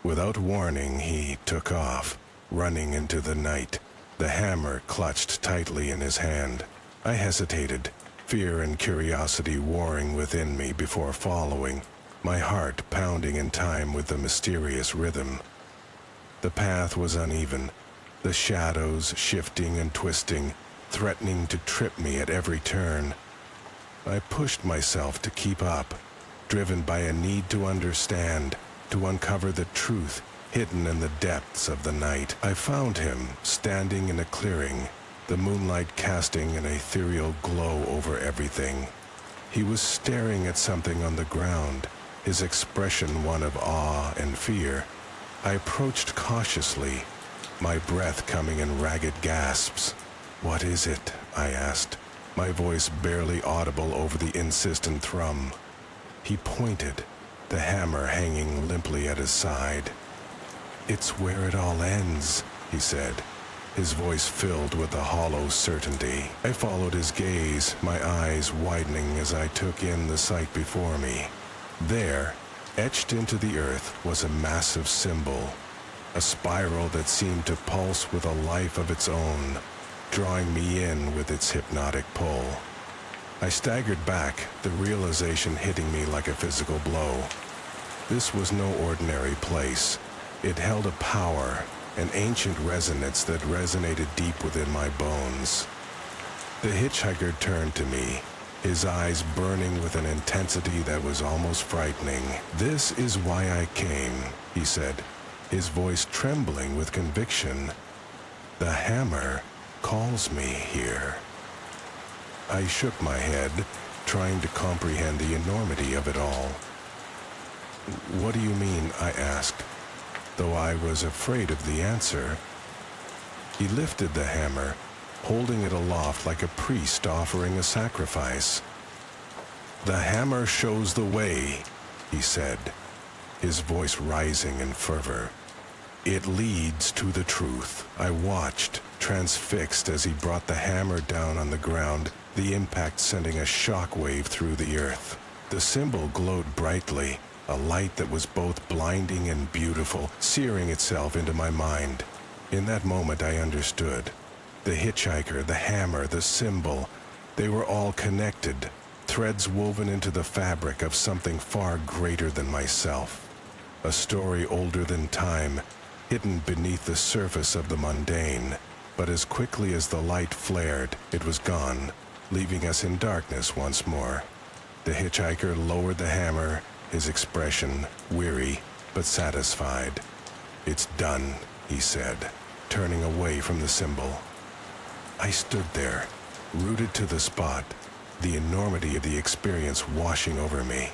without warning, he took off, running into the night, the hammer clutched tightly in his hand. I hesitated, fear and curiosity warring within me before following, my heart pounding in time with the mysterious rhythm. The path was uneven, the shadows shifting and twisting, threatening to trip me at every turn. I pushed myself to keep up, driven by a need to understand, to uncover the truth hidden in the depths of the night. I found him standing in a clearing, the moonlight casting an ethereal glow over everything. He was staring at something on the ground, his expression one of awe and fear. I approached cautiously, my breath coming in ragged gasps. "What is it?" I asked, my voice barely audible over the insistent thrum. He pointed, the hammer hanging limply at his side. "It's where it all ends," he said, his voice filled with a hollow certainty. I followed his gaze, my eyes widening as I took in the sight before me. There, etched into the earth, was a massive symbol, a spiral that seemed to pulse with a life of its own, drawing me in with its hypnotic pull. I staggered back, the realization hitting me like a physical blow. This was no ordinary place. It held a power, an ancient resonance that resonated deep within my bones. The hitchhiker turned to me, his eyes burning with an intensity that was almost frightening. "This is why I came," he said, his voice trembling with conviction. "The hammer calls me here." I shook my head, trying to comprehend the enormity of it all. "What do you mean?" I asked, though I was afraid of the answer. He lifted the hammer, holding it aloft like a priest offering a sacrifice. "The hammer shows the way," he said, his voice rising in fervor. "It leads to the truth." I watched, transfixed, as he brought the hammer down on the ground, the impact sending a shockwave through the earth. The symbol glowed brightly, a light that was both blinding and beautiful, searing itself into my mind. In that moment I understood. The hitchhiker, the hammer, the symbol, they were all connected, threads woven into the fabric of something far greater than myself. A story older than time, hidden beneath the surface of the mundane. But as quickly as the light flared, it was gone, leaving us in darkness once more. The hitchhiker lowered the hammer, his expression weary but satisfied. "It's done," he said, turning away from the symbol. I stood there, rooted to the spot, the enormity of the experience washing over me.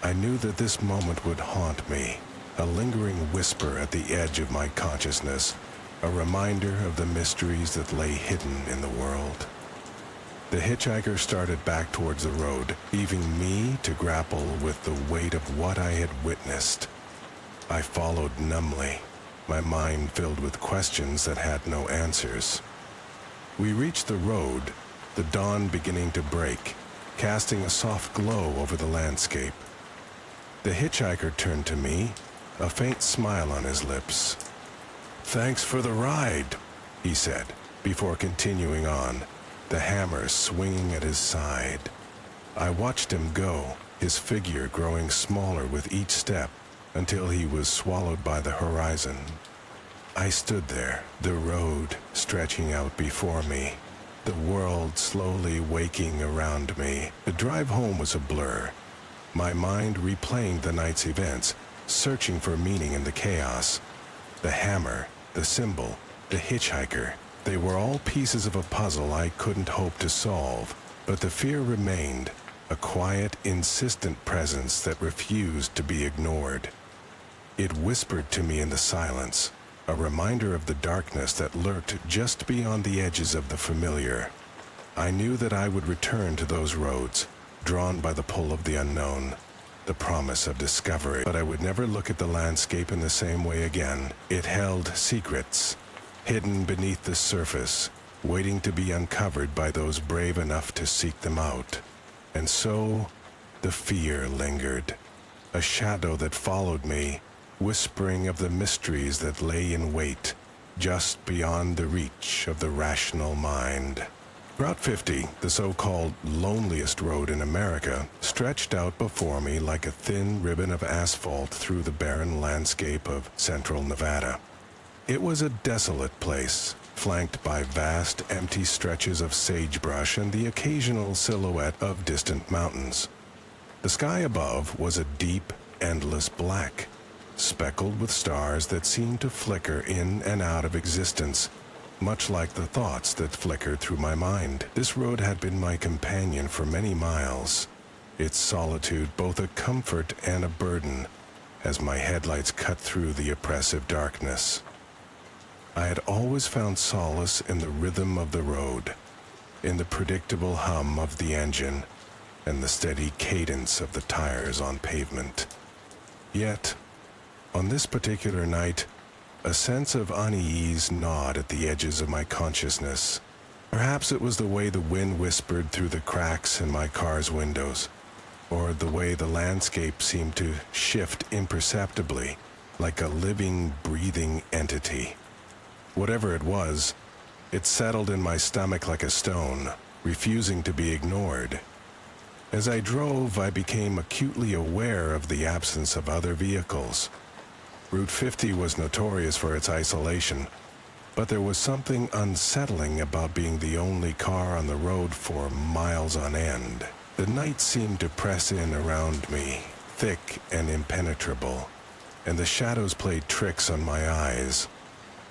I knew that this moment would haunt me, a lingering whisper at the edge of my consciousness, a reminder of the mysteries that lay hidden in the world. The hitchhiker started back towards the road, leaving me to grapple with the weight of what I had witnessed. I followed numbly, my mind filled with questions that had no answers. We reached the road, the dawn beginning to break, casting a soft glow over the landscape. The hitchhiker turned to me, a faint smile on his lips. "Thanks for the ride," he said, before continuing on, the hammer swinging at his side. I watched him go, his figure growing smaller with each step until he was swallowed by the horizon. I stood there, the road stretching out before me, the world slowly waking around me. The drive home was a blur, my mind replaying the night's events, searching for meaning in the chaos. The hammer, the symbol, the hitchhiker, they were all pieces of a puzzle I couldn't hope to solve, but the fear remained, a quiet, insistent presence that refused to be ignored. It whispered to me in the silence, a reminder of the darkness that lurked just beyond the edges of the familiar. I knew that I would return to those roads, drawn by the pull of the unknown, the promise of discovery, but I would never look at the landscape in the same way again. It held secrets, hidden beneath the surface, waiting to be uncovered by those brave enough to seek them out. And so, the fear lingered, a shadow that followed me, whispering of the mysteries that lay in wait, just beyond the reach of the rational mind. Route 50, the so-called loneliest road in America, stretched out before me like a thin ribbon of asphalt through the barren landscape of central Nevada. It was a desolate place, flanked by vast, empty stretches of sagebrush and the occasional silhouette of distant mountains. The sky above was a deep, endless black, speckled with stars that seemed to flicker in and out of existence, much like the thoughts that flickered through my mind. This road had been my companion for many miles, its solitude both a comfort and a burden, as my headlights cut through the oppressive darkness. I had always found solace in the rhythm of the road, in the predictable hum of the engine, and the steady cadence of the tires on pavement. Yet, on this particular night, a sense of unease gnawed at the edges of my consciousness. Perhaps it was the way the wind whispered through the cracks in my car's windows, or the way the landscape seemed to shift imperceptibly, like a living, breathing entity. Whatever it was, it settled in my stomach like a stone, refusing to be ignored. As I drove, I became acutely aware of the absence of other vehicles. Route 50 was notorious for its isolation, but there was something unsettling about being the only car on the road for miles on end. The night seemed to press in around me, thick and impenetrable, and the shadows played tricks on my eyes.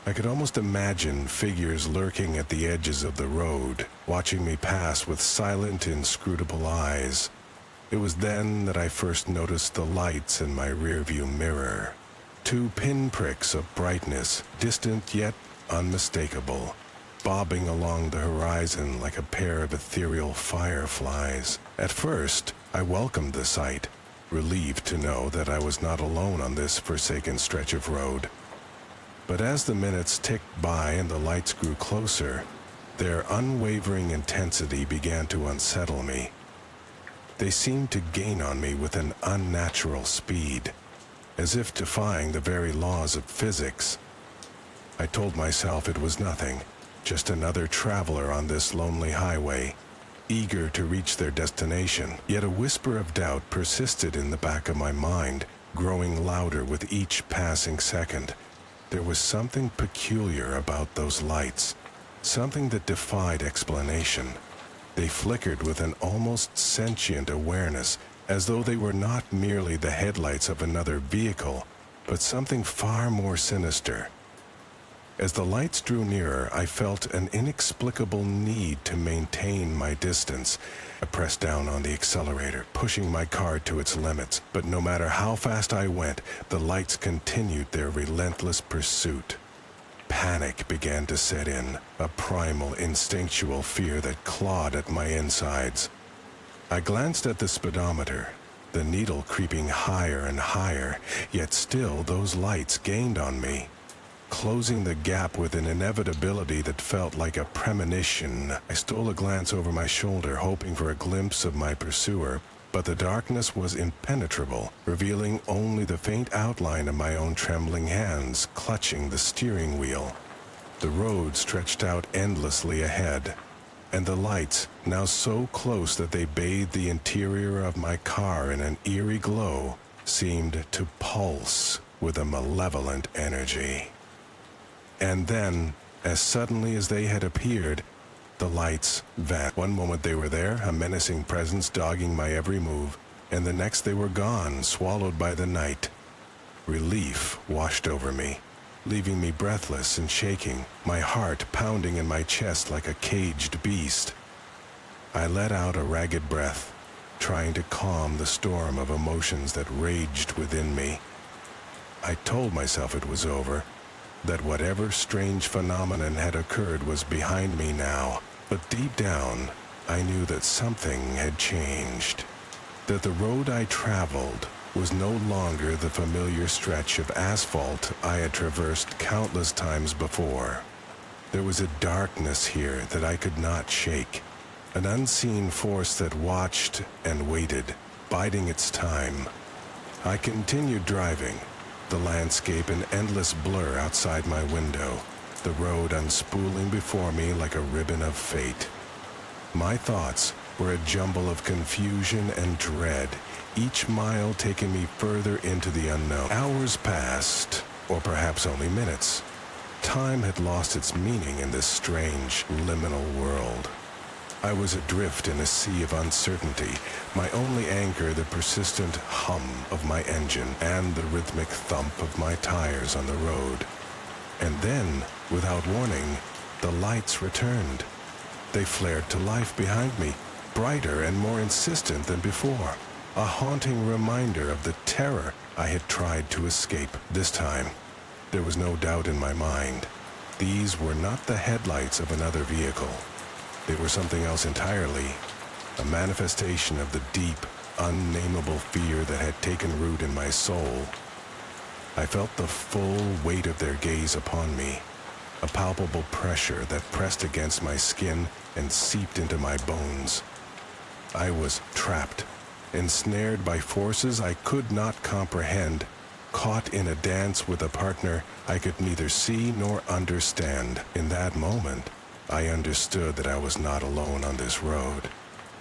I could almost imagine figures lurking at the edges of the road, watching me pass with silent, inscrutable eyes. It was then that I first noticed the lights in my rearview mirror. 2 pinpricks of brightness, distant yet unmistakable, bobbing along the horizon like a pair of ethereal fireflies. At first, I welcomed the sight, relieved to know that I was not alone on this forsaken stretch of road. But as the minutes ticked by and the lights grew closer, their unwavering intensity began to unsettle me. They seemed to gain on me with an unnatural speed, as if defying the very laws of physics. I told myself it was nothing, just another traveler on this lonely highway, eager to reach their destination. Yet a whisper of doubt persisted in the back of my mind, growing louder with each passing second. There was something peculiar about those lights, something that defied explanation. They flickered with an almost sentient awareness, as though they were not merely the headlights of another vehicle, but something far more sinister. As the lights drew nearer, I felt an inexplicable need to maintain my distance. I pressed down on the accelerator, pushing my car to its limits, but no matter how fast I went, the lights continued their relentless pursuit. Panic began to set in, a primal, instinctual fear that clawed at my insides. I glanced at the speedometer, the needle creeping higher and higher, yet still those lights gained on me, closing the gap with an inevitability that felt like a premonition. I stole a glance over my shoulder, hoping for a glimpse of my pursuer, but the darkness was impenetrable, revealing only the faint outline of my own trembling hands clutching the steering wheel. The road stretched out endlessly ahead, and the lights, now so close that they bathed the interior of my car in an eerie glow, seemed to pulse with a malevolent energy. And then, as suddenly as they had appeared, the lights vanished. One moment they were there, a menacing presence dogging my every move, and the next they were gone, swallowed by the night. Relief washed over me, leaving me breathless and shaking, my heart pounding in my chest like a caged beast. I let out a ragged breath, trying to calm the storm of emotions that raged within me. I told myself it was over, that whatever strange phenomenon had occurred was behind me now. But deep down, I knew that something had changed. That the road I traveled was no longer the familiar stretch of asphalt I had traversed countless times before. There was a darkness here that I could not shake, an unseen force that watched and waited, biding its time. I continued driving, the landscape an endless blur outside my window, the road unspooling before me like a ribbon of fate. My thoughts were a jumble of confusion and dread, each mile taking me further into the unknown. Hours passed, or perhaps only minutes. Time had lost its meaning in this strange, liminal world. I was adrift in a sea of uncertainty, my only anchor the persistent hum of my engine and the rhythmic thump of my tires on the road. And then, without warning, the lights returned. They flared to life behind me, brighter and more insistent than before, a haunting reminder of the terror I had tried to escape. This time, there was no doubt in my mind. These were not the headlights of another vehicle. They were something else entirely, a manifestation of the deep, unnameable fear that had taken root in my soul. I felt the full weight of their gaze upon me, a palpable pressure that pressed against my skin and seeped into my bones. I was trapped, ensnared by forces I could not comprehend, caught in a dance with a partner I could neither see nor understand. In that moment, I understood that I was not alone on this road,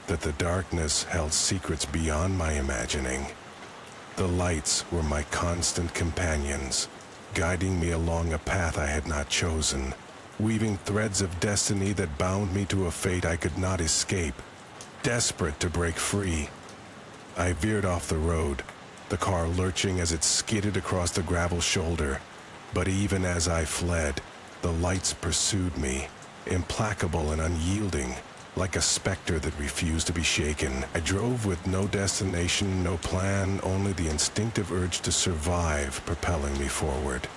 that the darkness held secrets beyond my imagining. The lights were my constant companions, guiding me along a path I had not chosen, weaving threads of destiny that bound me to a fate I could not escape. Desperate to break free, I veered off the road, the car lurching as it skidded across the gravel shoulder. But even as I fled, the lights pursued me, implacable and unyielding, like a specter that refused to be shaken. I drove with no destination, no plan, only the instinctive urge to survive propelling me forward.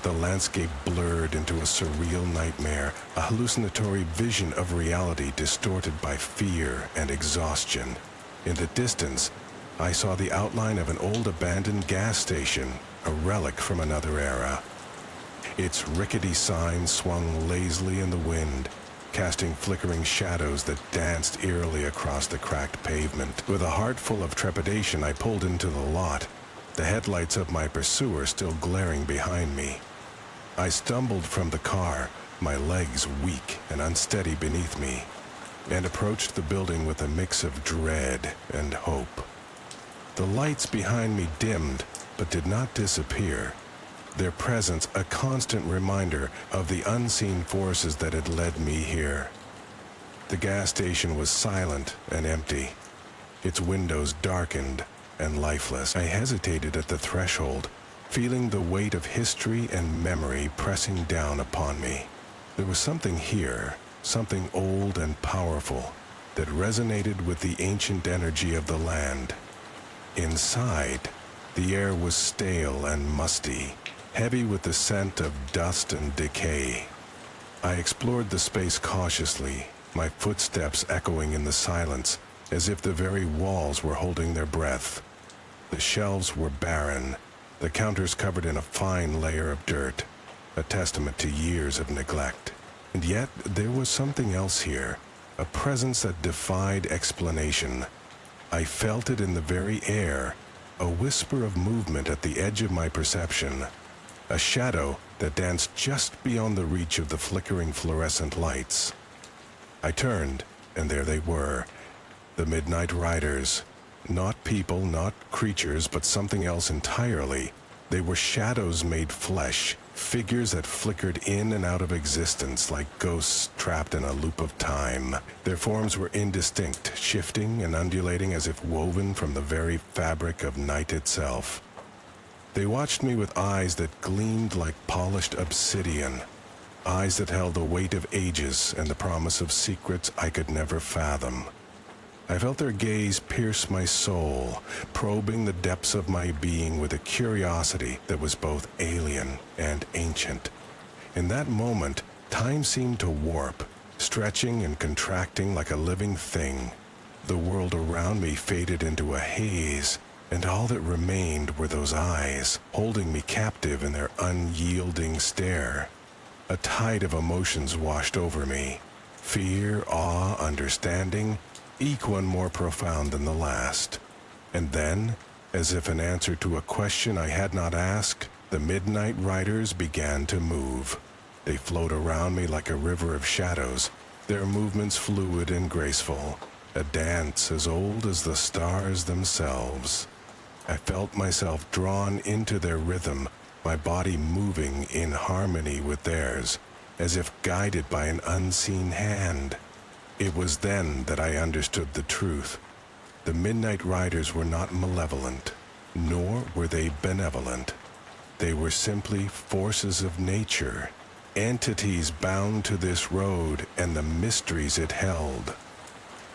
The landscape blurred into a surreal nightmare, a hallucinatory vision of reality distorted by fear and exhaustion. In the distance, I saw the outline of an old abandoned gas station, a relic from another era. Its rickety sign swung lazily in the wind, casting flickering shadows that danced eerily across the cracked pavement. With a heart full of trepidation, I pulled into the lot, the headlights of my pursuer still glaring behind me. I stumbled from the car, my legs weak and unsteady beneath me, and approached the building with a mix of dread and hope. The lights behind me dimmed, but did not disappear, their presence a constant reminder of the unseen forces that had led me here. The gas station was silent and empty, its windows darkened and lifeless. I hesitated at the threshold, feeling the weight of history and memory pressing down upon me. There was something here, something old and powerful, that resonated with the ancient energy of the land. Inside, the air was stale and musty, heavy with the scent of dust and decay. I explored the space cautiously, my footsteps echoing in the silence, as if the very walls were holding their breath. The shelves were barren, the counters covered in a fine layer of dirt, a testament to years of neglect. And yet there was something else here, a presence that defied explanation. I felt it in the very air, a whisper of movement at the edge of my perception, a shadow that danced just beyond the reach of the flickering fluorescent lights. I turned, and there they were, the Midnight Riders. Not people, not creatures, but something else entirely. They were shadows made flesh, figures that flickered in and out of existence like ghosts trapped in a loop of time. Their forms were indistinct, shifting and undulating as if woven from the very fabric of night itself. They watched me with eyes that gleamed like polished obsidian, eyes that held the weight of ages and the promise of secrets I could never fathom. I felt their gaze pierce my soul, probing the depths of my being with a curiosity that was both alien and ancient. In that moment, time seemed to warp, stretching and contracting like a living thing. The world around me faded into a haze, and all that remained were those eyes, holding me captive in their unyielding stare. A tide of emotions washed over me. Fear, awe, understanding, each one more profound than the last. And then, as if in answer to a question I had not asked, the Midnight Riders began to move. They flowed around me like a river of shadows, their movements fluid and graceful, a dance as old as the stars themselves. I felt myself drawn into their rhythm, my body moving in harmony with theirs, as if guided by an unseen hand. It was then that I understood the truth. The Midnight Riders were not malevolent, nor were they benevolent. They were simply forces of nature, entities bound to this road and the mysteries it held.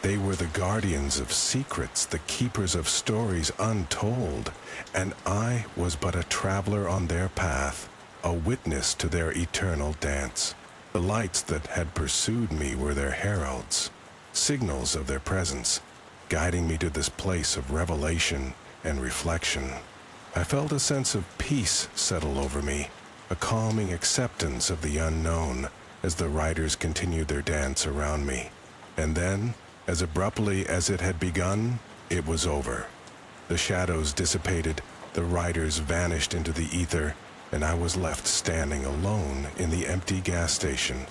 They were the guardians of secrets, the keepers of stories untold, and I was but a traveler on their path, a witness to their eternal dance. The lights that had pursued me were their heralds, signals of their presence, guiding me to this place of revelation and reflection. I felt a sense of peace settle over me, a calming acceptance of the unknown as the riders continued their dance around me. And then, as abruptly as it had begun, it was over. The shadows dissipated, the riders vanished into the ether, and I was left standing alone in the empty gas station.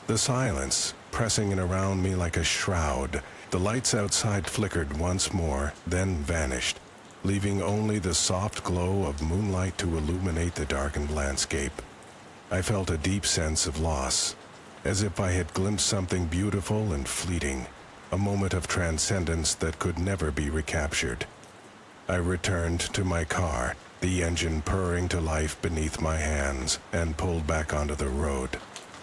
The silence pressing in around me like a shroud. The lights outside flickered once more, then vanished, leaving only the soft glow of moonlight to illuminate the darkened landscape. I felt a deep sense of loss, as if I had glimpsed something beautiful and fleeting, a moment of transcendence that could never be recaptured. I returned to my car, the engine purring to life beneath my hands, and pulled back onto the road.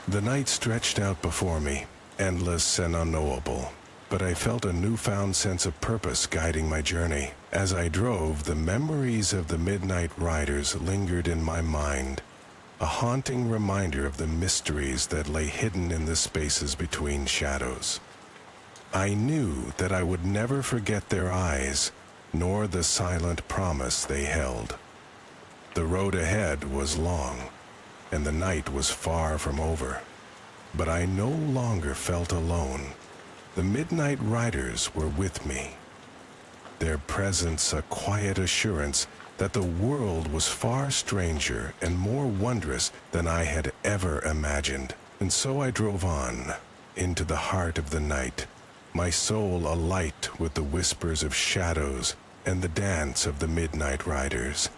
The night stretched out before me, endless and unknowable, but I felt a newfound sense of purpose guiding my journey. As I drove, the memories of the Midnight Riders lingered in my mind, a haunting reminder of the mysteries that lay hidden in the spaces between shadows. I knew that I would never forget their eyes, nor the silent promise they held. The road ahead was long, and the night was far from over. But I no longer felt alone. The Midnight Riders were with me, their presence a quiet assurance that the world was far stranger and more wondrous than I had ever imagined. And so I drove on, into the heart of the night, my soul alight with the whispers of shadows and the dance of the Midnight Riders.